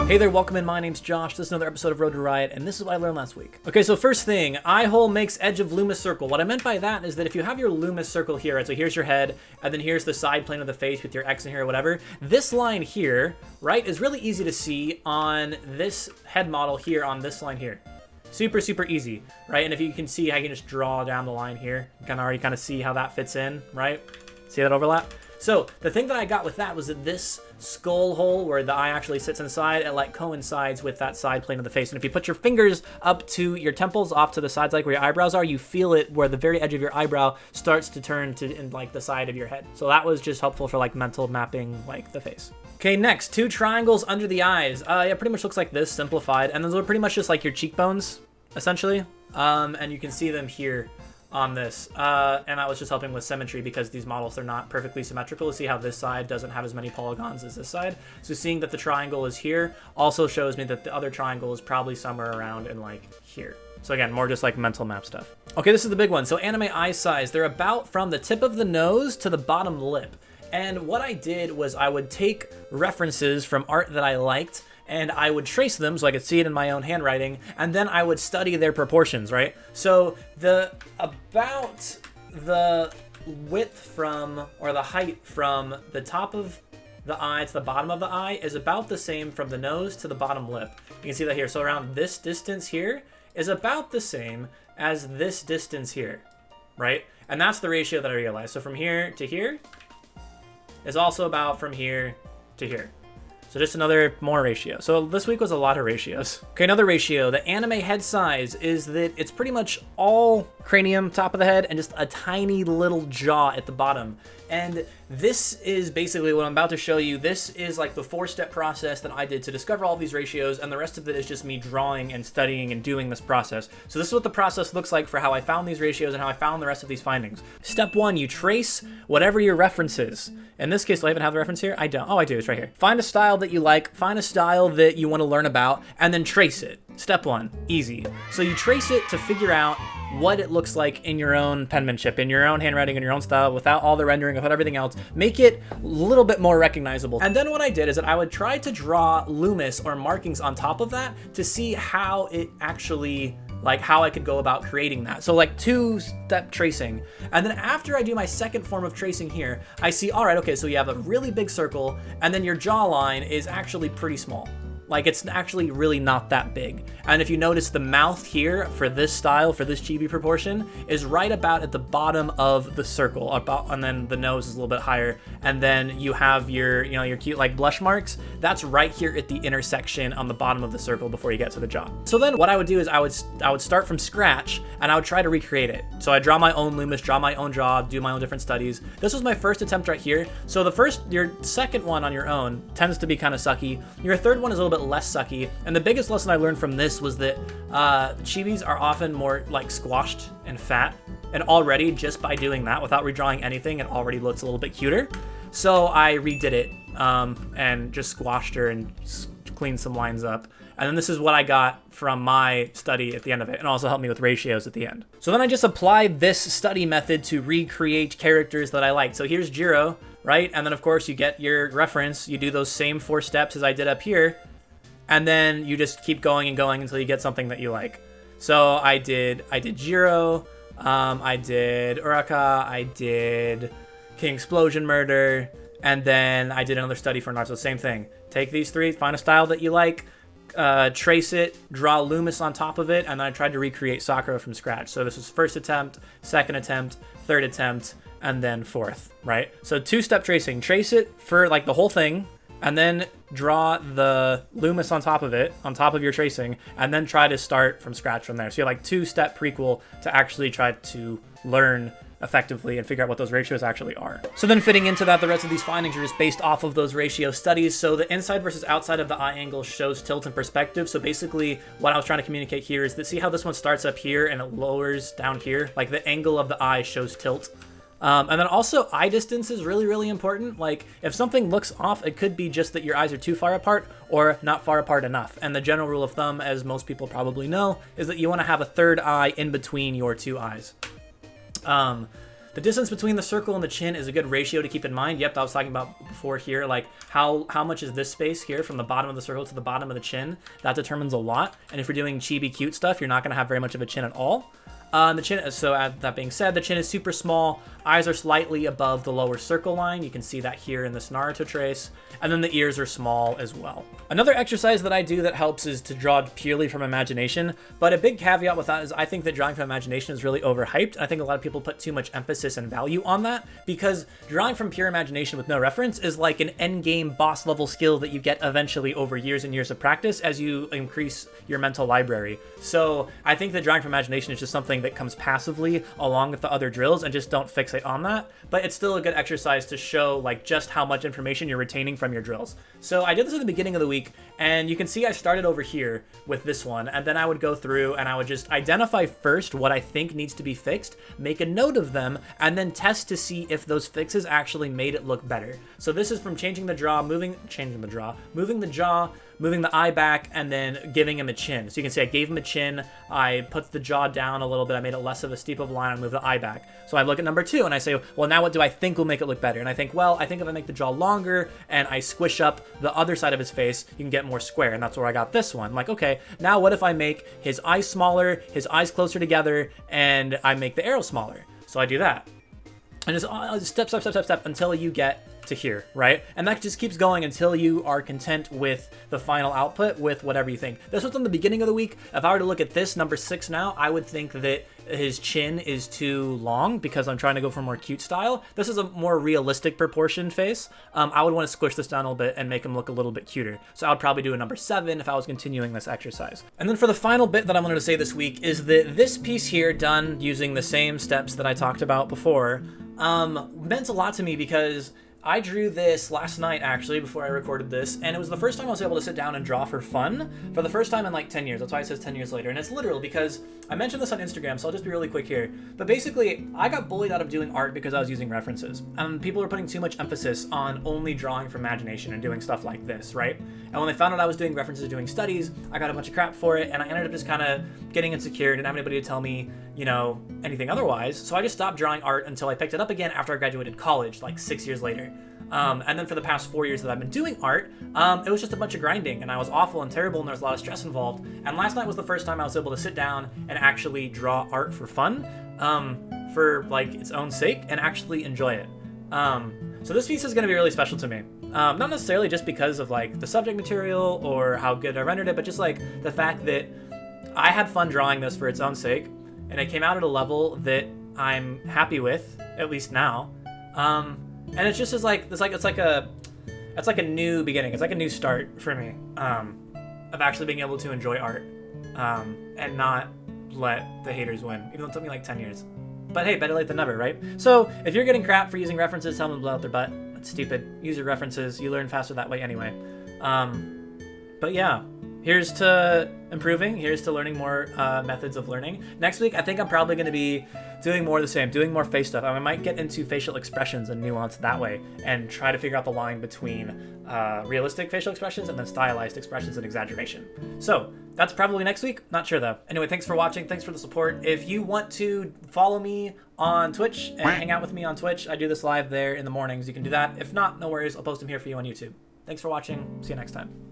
Hey there, welcome in. My name's Josh. This is another episode of Road to Riot, and this is what I learned last week. Okay, so first thing, eye hole makes edge of Loomis circle. What I meant by that is that if you have your Loomis circle here, right, so here's your head, and then here's the side plane of the face with your X in here or whatever, this line here, right, is really easy to see on this head model here on this line here. Super, super easy, right? And if you can see, I can just draw down the line here. You can already kind of see how that fits in, right? See that overlap? So the thing that I got with that was that this skull hole where the eye actually sits inside, it like coincides with that side plane of the face. And if you put your fingers up to your temples, off to the sides, like where your eyebrows are, you feel it where the very edge of your eyebrow starts to turn to in like the side of your head. So that was just helpful for like mental mapping like the face. Okay, next, two triangles under the eyes. Yeah, pretty much looks like this, simplified. And those are pretty much just like your cheekbones, essentially. And you can see them here on this, and that was just helping with symmetry because these models are not perfectly symmetrical. See how this side doesn't have as many polygons as this side. So seeing that the triangle is here also shows me that the other triangle is probably somewhere around in like here. So again, more just like mental map stuff. Okay, this is the big one. So anime eye size, they're about from the tip of the nose to the bottom lip. And what I did was I would take references from art that I liked and I would trace them so I could see it in my own handwriting, and then I would study their proportions, right? So about the width from, or the height from the top of the eye to the bottom of the eye is about the same from the nose to the bottom lip. You can see that here. So around this distance here is about the same as this distance here, right? And that's the ratio that I realized. So from here to here is also about from here to here. So just another more ratio. So this week was a lot of ratios. Okay, another ratio. The anime head size is that it's pretty much all cranium, top of the head, and just a tiny little jaw at the bottom. And this is basically what I'm about to show you. This is like the 4-step process that I did to discover all these ratios, and the rest of it is just me drawing and studying and doing this process. So this is what the process looks like for how I found these ratios and how I found the rest of these findings. Step 1, you trace whatever your reference is. In this case, do I even have the reference here? I don't. Oh, I do. It's right here. Find a style that you like, find a style that you want to learn about, and then trace it. Step 1, easy. So you trace it to figure out what it looks like in your own penmanship, in your own handwriting, in your own style, without all the rendering, without everything else. Make it a little bit more recognizable. And then what I did is that I would try to draw Loomis or markings on top of that to see how it actually, like how I could go about creating that. So like 2-step tracing. And then after I do my second form of tracing here, I see, all right, okay, so you have a really big circle and then your jawline is actually pretty small. Like it's actually really not that big. And if you notice the mouth here for this style, for this chibi proportion, is right about at the bottom of the circle, and then the nose is a little bit higher. And then you have your, your cute like blush marks. That's right here at the intersection on the bottom of the circle before you get to the jaw. So then what I would do is I would start from scratch and I would try to recreate it. So I draw my own Loomis, draw my own jaw, do my own different studies. This was my first attempt right here. So your second one on your own tends to be kind of sucky. Your third one is a little bit less sucky, and the biggest lesson I learned from this was that chibis are often more like squashed and fat, and already just by doing that without redrawing anything, it already looks a little bit cuter. So I redid it and just squashed her and cleaned some lines up, and then this is what I got from my study at the end of it, and also helped me with ratios at the end. So then I just applied this study method to recreate characters that I liked. So here's Jiro, right? And then of course you get your reference, you do those same 4 steps as I did up here, and then you just keep going and going until you get something that you like. So I did Jiro, I did Uraka, I did King Explosion Murder, and then I did another study for Naruto. Same thing. Take these 3, find a style that you like, trace it, draw Loomis on top of it, and then I tried to recreate Sakura from scratch. So this was first attempt, second attempt, third attempt, and then fourth, right? So 2-step tracing. Trace it for like the whole thing, and then draw the Loomis on top of it, on top of your tracing, and then try to start from scratch from there. So you have like 2-step prequel to actually try to learn effectively and figure out what those ratios actually are. So then fitting into that, the rest of these findings are just based off of those ratio studies. So the inside versus outside of the eye angle shows tilt and perspective. So basically what I was trying to communicate here is that see how this one starts up here and it lowers down here? Like the angle of the eye shows tilt. And then also eye distance is really, really important. Like if something looks off, it could be just that your eyes are too far apart or not far apart enough. And the general rule of thumb, as most people probably know, is that you want to have a third eye in between your 2 eyes. The distance between the circle and the chin is a good ratio to keep in mind. Yep, I was talking about before here, like how much is this space here from the bottom of the circle to the bottom of the chin. That determines a lot. And if you're doing chibi cute stuff, you're not going to have very much of a chin at all. The chin, so that being said, the chin is super small. Eyes are slightly above the lower circle line. You can see that here in this Naruto trace. And then the ears are small as well. Another exercise that I do that helps is to draw purely from imagination. But a big caveat with that is I think that drawing from imagination is really overhyped. I think a lot of people put too much emphasis and value on that because drawing from pure imagination with no reference is like an endgame boss level skill that you get eventually over years and years of practice as you increase your mental library. So I think that drawing from imagination is just something that comes passively along with the other drills, and just don't fixate on that. But it's still a good exercise to show like just how much information you're retaining from your drills. So I did this at the beginning of the week, and you can see I started over here with this one, and then I would go through and I would just identify first what I think needs to be fixed, make a note of them, and then test to see if those fixes actually made it look better. So this is from changing the jaw, moving the jaw, moving the eye back, and then giving him a chin. So you can see I gave him a chin, I put the jaw down a little bit, I made it less of a steep of a line, I moved the eye back. So I look at number 2 and I say, well, now what do I think will make it look better? And I think, well, I think if I make the jaw longer and I squish up the other side of his face, you can get more square. And that's where I got this one. I'm like, okay, now what if I make his eyes smaller, his eyes closer together, and I make the arrow smaller? So I do that. And just step until you get to here, right? And that just keeps going until you are content with the final output with whatever you think. This was in the beginning of the week. If I were to look at this, number 6 now, I would think that his chin is too long because I'm trying to go for a more cute style. This is a more realistic proportion face. I would want to squish this down a little bit and make him look a little bit cuter. So I would probably do a number 7 if I was continuing this exercise. And then for the final bit that I wanted to say this week is that this piece here, done using the same steps that I talked about before, meant a lot to me because I drew this last night, actually, before I recorded this, and it was the first time I was able to sit down and draw for fun for the first time in like 10 years. That's why it says 10 years later, and it's literal because I mentioned this on Instagram, so I'll just be really quick here. But basically, I got bullied out of doing art because I was using references, and people were putting too much emphasis on only drawing from imagination and doing stuff like this, right? And when they found out I was doing references, doing studies, I got a bunch of crap for it, and I ended up just kind of getting insecure, didn't have anybody to tell me, you know, anything otherwise. So I just stopped drawing art until I picked it up again after I graduated college, like 6 years later. And then for the past 4 years that I've been doing art, it was just a bunch of grinding, and I was awful and terrible, and there was a lot of stress involved. And last night was the first time I was able to sit down and actually draw art for fun, for like its own sake, and actually enjoy it. So this piece is going to be really special to me. Not necessarily just because of like the subject material or how good I rendered it, but just like the fact that I had fun drawing this for its own sake, and it came out at a level that I'm happy with, at least now. And it's just like it's like a new beginning. It's like a new start for me, of actually being able to enjoy art, and not let the haters win, even though it took me like 10 years. But hey, better late than never, right? So if you're getting crap for using references, tell them to blow out their butt. That's stupid. Use your references. You learn faster that way anyway. But yeah, here's to improving. Here's to learning more methods of learning. Next week, I think I'm probably going to be doing more of the same, doing more face stuff. I might get into facial expressions and nuance that way and try to figure out the line between realistic facial expressions and then stylized expressions and exaggeration. So that's probably next week. Not sure though. Anyway, thanks for watching. Thanks for the support. If you want to follow me on Twitch and hang out with me on Twitch, I do this live there in the mornings. You can do that. If not, no worries. I'll post them here for you on YouTube. Thanks for watching. See you next time.